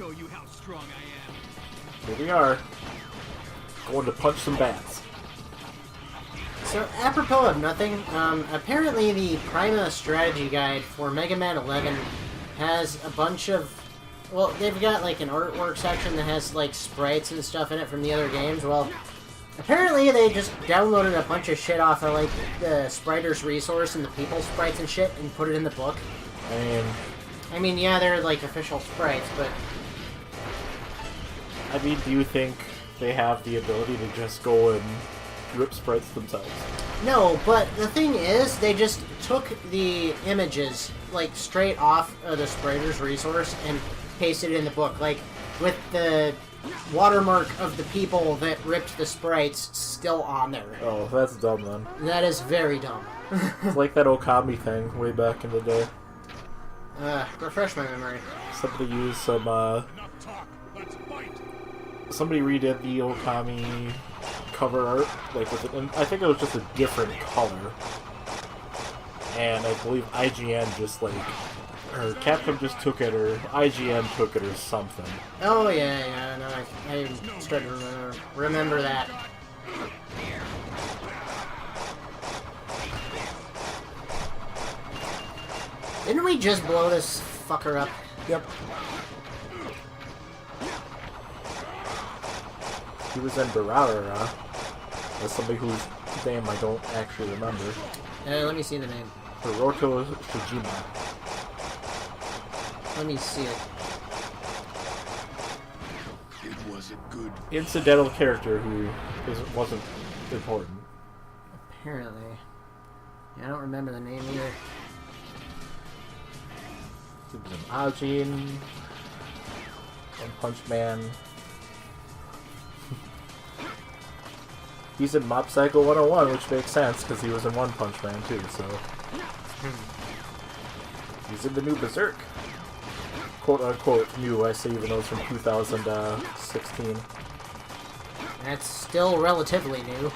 show you how strong I am. Here we are. Going to punch some bats. So, apropos of nothing, apparently the Prima strategy guide for Mega Man 11 has a bunch of... Well, they've got, like, an artwork section that has, like, sprites and stuff in it from the other games. Well, apparently they just downloaded a bunch of shit off of, like, the Spriters resource and the people sprites and shit and put it in the book. I mean, yeah, they're, like, official sprites, but... I mean, do you think they have the ability to just go and rip sprites themselves? No, but the thing is, they just took the images, like, straight off of the Spriters resource and pasted it in the book, like, with the watermark of the people that ripped the sprites still on there. Oh, that's dumb then. That is very dumb. It's like that Okami thing way back in the day. Refresh my memory. Somebody used some, somebody redid the Okami cover art, like, with it, and I think it was just a different color. And I believe IGN just, like, or Capcom just took it, or IGN took it, or something. Oh, yeah, no, I started to remember that. Didn't we just blow this fucker up? Yep. He was in Barara. That's somebody whose name I don't actually remember. Let me see the name. Hiroto Shijima. Let me see it. It was a good Incidental character who wasn't important. Apparently. Yeah, I don't remember the name either. He was in Ajin, One Punch Man. He's in Mob Psycho 101, which makes sense because he was in One Punch Man too, so. He's in the new Berserk. Quote unquote new, I say, even though it's from 2016. That's still relatively new.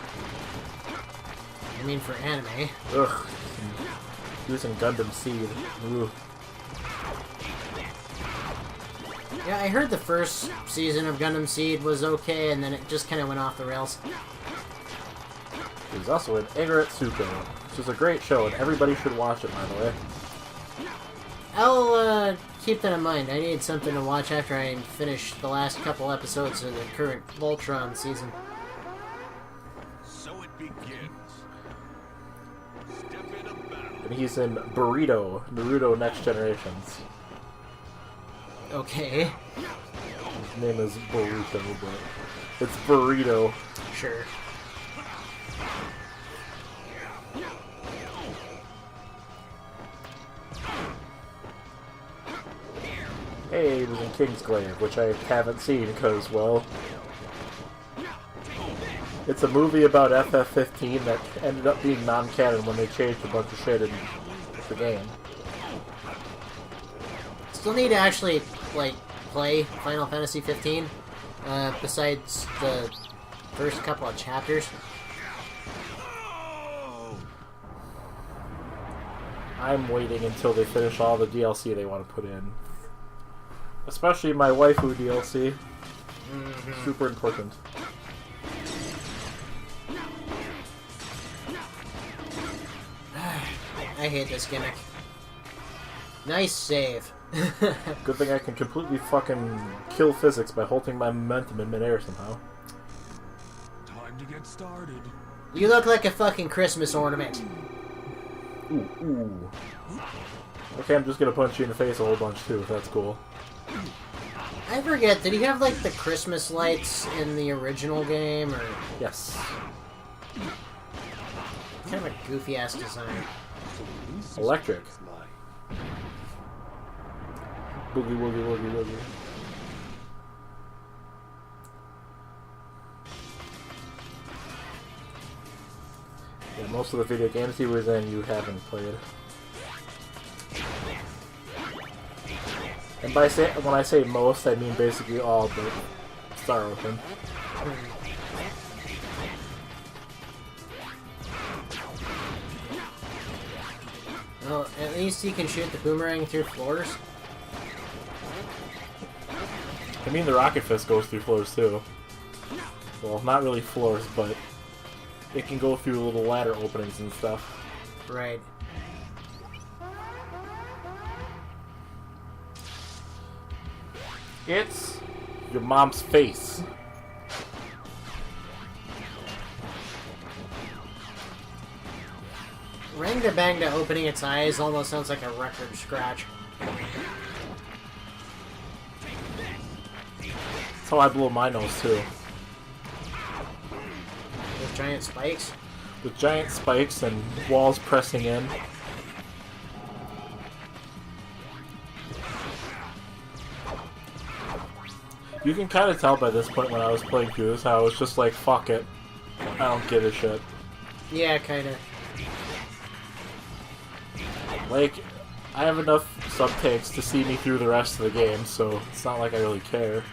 I mean, for anime. Ugh. He was in Gundam Seed. Ooh. Yeah, I heard the first season of Gundam Seed was okay, and then it just kind of went off the rails. He was also in Egeretsuko, which is a great show, and everybody should watch it, by the way. I'll keep that in mind. I need something to watch after I finish the last couple episodes of the current Voltron season. So it begins. Step in a battle. And he's in Burrito, Naruto Next Generations. Okay. His name is Burrito, but it's Burrito. Sure. Hey, he was in Kingsglaive, which I haven't seen because, well, it's a movie about FF15 that ended up being non-canon when they changed a bunch of shit in the game. Still need to actually, like, play Final Fantasy 15, besides the first couple of chapters. I'm waiting until they finish all the DLC they want to put in. Especially my waifu DLC. Super important. I hate this gimmick. Nice save. Good thing I can completely fucking kill physics by holding my momentum in midair somehow. Time to get started. You look like a fucking Christmas ornament. Ooh. Okay, I'm just gonna punch you in the face a whole bunch too, if that's cool. I forget, did he have, like, the Christmas lights in the original game, or... Yes. Kind of a goofy-ass design. Electric. Boogie woogie woogie woogie. Yeah, most of the video games he was in you haven't played. And when I say most, I mean basically all but Star Ocean. Well, at least he can shoot the boomerang through floors. I mean, the Rocket Fist goes through floors too. Well, not really floors, but it can go through little ladder openings and stuff. Right. It's your mom's face. Rangda Bangda opening its eyes almost sounds like a record scratch. That's how I blow my nose too. With giant spikes? With giant spikes and walls pressing in. You can kind of tell by this point when I was playing through this how I was just like, fuck it. I don't give a shit. Yeah, kinda. Like, I have enough subtakes to see me through the rest of the game, so it's not like I really care.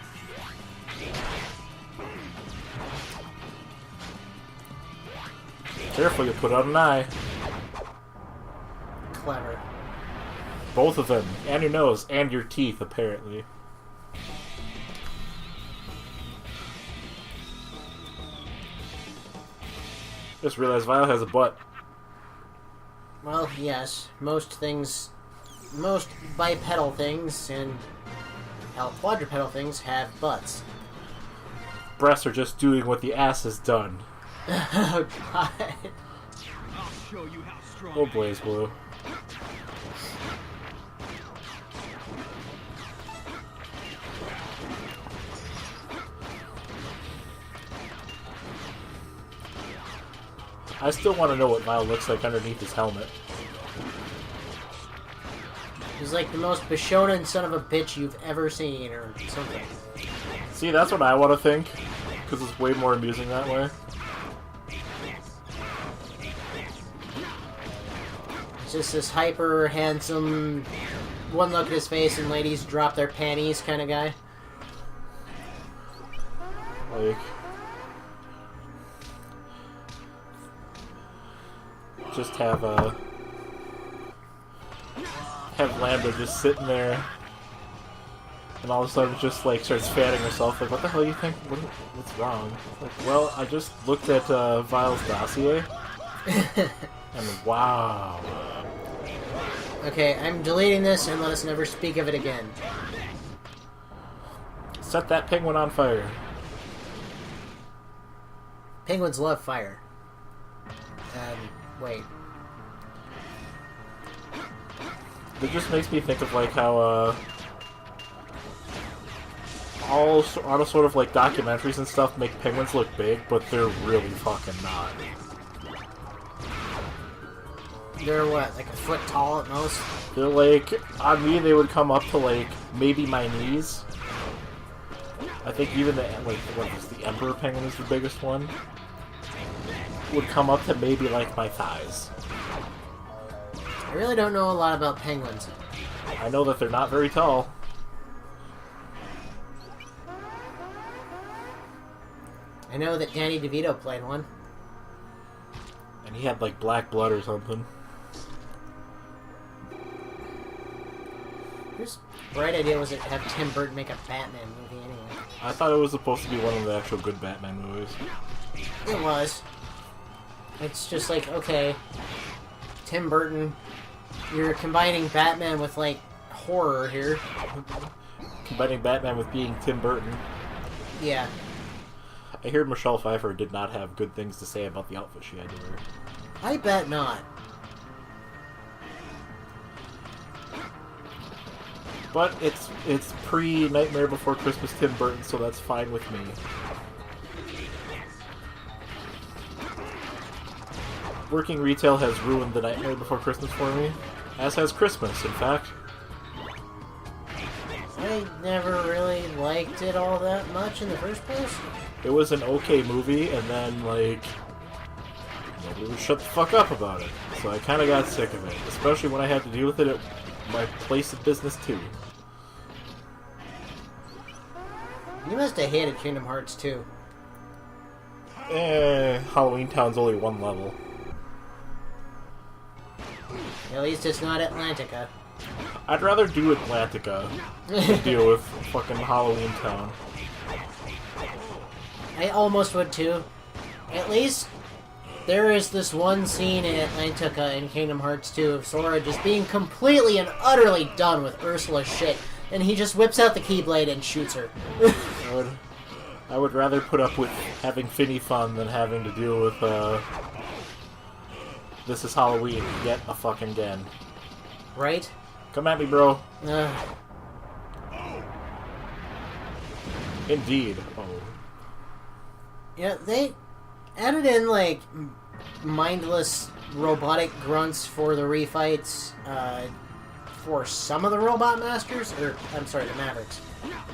Careful, you put out an eye. Clever. Both of them. And your nose. And your teeth, apparently. Just realized Vile has a butt. Well, yes. Most bipedal things and hell, quadrupedal things have butts. Breasts are just doing what the ass has done. Oh god. I'll show you how strong Oh, Blaze Blue. I still want to know what Vile looks like underneath his helmet. He's like the most Bishonen son of a bitch you've ever seen, or something. See, that's what I want to think, because it's way more amusing that way. It's just this hyper handsome, one look at his face and ladies drop their panties kind of guy. Like, just have Lambda just sitting there, and all of a sudden just like starts fanning herself. Like, what the hell do you think? What's wrong? Like, well, I just looked at Vile's dossier, and wow. Okay, I'm deleting this and let us never speak of it again. Set that penguin on fire. Penguins love fire. Wait. It just makes me think of like how all sort of like documentaries and stuff make penguins look big, but they're really fucking not. They're what, like a foot tall at most? They're like, on me they would come up to like maybe my knees. I think even the the emperor penguin is the biggest one. Would come up to maybe like my thighs. I really don't know a lot about penguins. I know that they're not very tall. I know that Danny DeVito played one. And he had like black blood or something. Whose bright idea was it to have Tim Burton make a Batman movie anyway? I thought it was supposed to be one of the actual good Batman movies. It was. It's just like, okay, Tim Burton, you're combining Batman with, like, horror here. Combining Batman with being Tim Burton. Yeah. I hear Michelle Pfeiffer did not have good things to say about the outfit she had to wear. I bet not. But it's pre-Nightmare Before Christmas Tim Burton, so that's fine with me. Working retail has ruined the Nightmare Before Christmas for me, as has Christmas, in fact. I never really liked it all that much in the first place. It was an okay movie, and then, like, nobody would shut the fuck up about it. So I kind of got sick of it, especially when I had to deal with it at my place of business, too. You must have hated Kingdom Hearts 2. Halloween Town's only one level. At least it's not Atlantica. I'd rather do Atlantica than deal with fucking Halloween Town. I almost would too. At least there is this one scene in Atlantica in Kingdom Hearts 2 of Sora just being completely and utterly done with Ursula's shit, and he just whips out the Keyblade and shoots her. I would rather put up with having Finny fun than having to deal with, this is Halloween yet a fucking again. Right? Come at me, bro. Ugh. Indeed. Oh. Yeah, they added in, like, mindless robotic grunts for the refights, for some of the Robot Masters, or, I'm sorry, the Mavericks,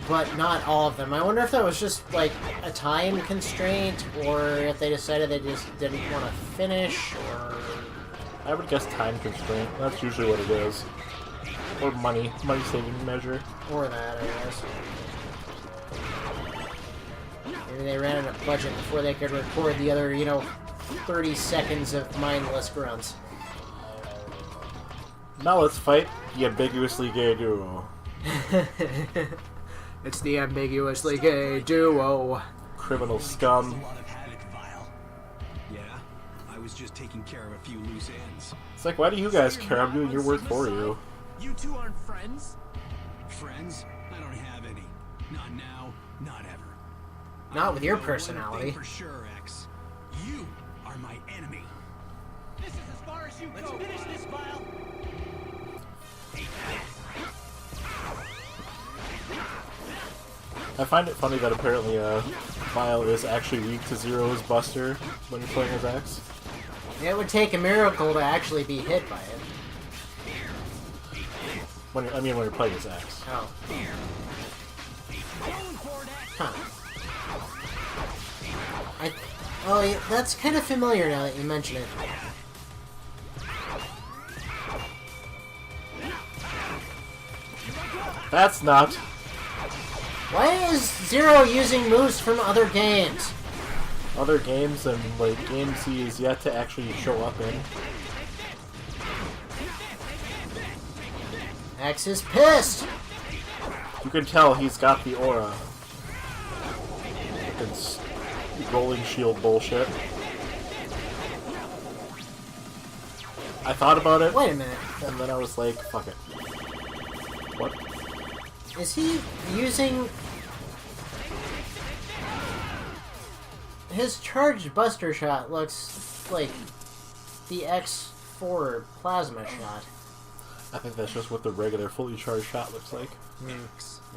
but not all of them. I wonder if that was just, like, a time constraint, or if they decided they just didn't want to finish, or... I would guess time constraint. That's usually what it is. Or money-saving measure. Or that, I guess. Maybe they ran out of budget before they could record the other, 30 seconds of mindless grunts. Now let's fight the ambiguously gay duo. It's the ambiguously gay duo. Criminal scum. Yeah, I was just taking care of a few loose ends. It's like, why do you guys care? I'm doing your work for you. You two aren't friends? Friends? I don't have any. Not now, not ever. Not with your I know one personality. thing for sure, X. You are my enemy. This is as far as you go. Let's finish this, Vile. I find it funny that apparently Vile is actually weak to Zero's Buster when you're playing as X. It would take a miracle to actually be hit by it. When you're playing as X. Oh. Huh. Oh, yeah, that's kind of familiar now that you mention it. That's not. Why is Zero using moves from other games? Other games and, like, games he is yet to actually show up in. X is pissed! You can tell he's got the aura. It's rolling shield bullshit. I thought about it, Wait a minute. and then I was like, fuck it. What? Is he using... His charged Buster Shot looks like the X4 Plasma Shot. I think that's just what the regular fully charged shot looks like. Maybe.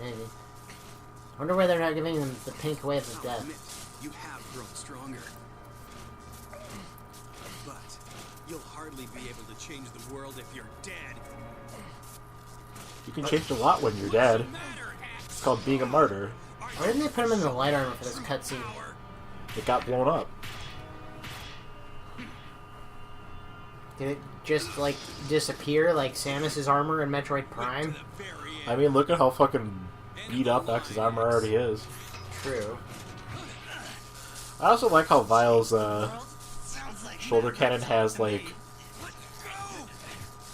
I wonder why they're not giving him the pink wave of death. You have grown stronger. But you'll hardly be able to change the world if you're dead. You can change a lot when you're dead. It's called being a martyr. Why didn't they put him in the light armor for this cutscene? It got blown up. Did it just, like, disappear like Samus's armor in Metroid Prime? I mean, look at how fucking beat up X's armor already is. True. I also like how Vile's shoulder cannon has, like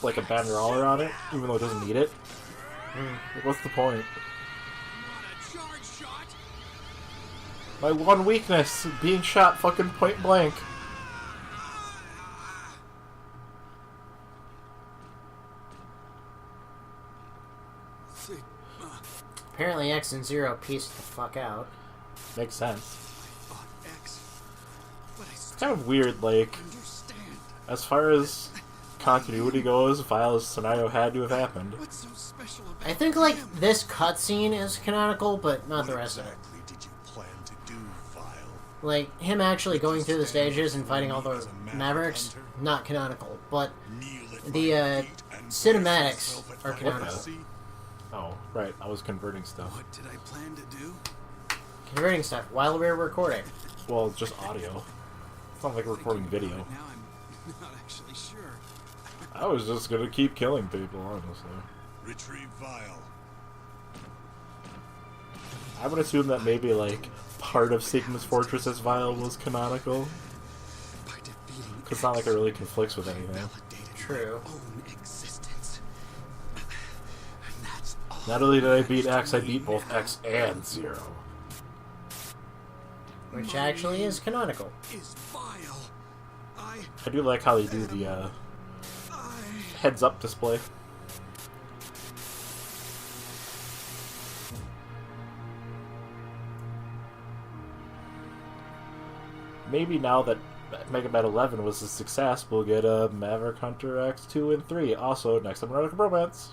a banderoller on it, even though it doesn't need it. Like, what's the point? My one weakness, being shot fucking point blank. Apparently X and Zero pieced the fuck out. Makes sense. It's kind of weird, like, as far as continuity goes, Vile's scenario had to have happened. I think, like, this cutscene is canonical, but not the rest of it. Like, him actually going through the stages and fighting all the Mavericks, not canonical. But the cinematics are canonical. Oh, right. I was converting stuff. What did I plan to do? Converting stuff while we're recording. Well, just audio. It's not like recording video. Now I'm not actually sure. I was just gonna keep killing people, honestly. Retrieve Vile. I would assume that maybe, like, part of Sigma's Fortress as Vile was canonical. Because it's not like it really conflicts with anything. True. Not only did I beat X, I beat both X and Zero. Which actually is canonical. Is vile. I do like how they do the heads-up display. Maybe now that Mega Man 11 was a success, we'll get a Maverick Hunter X 2 and 3. Also, next time we're on Bromance.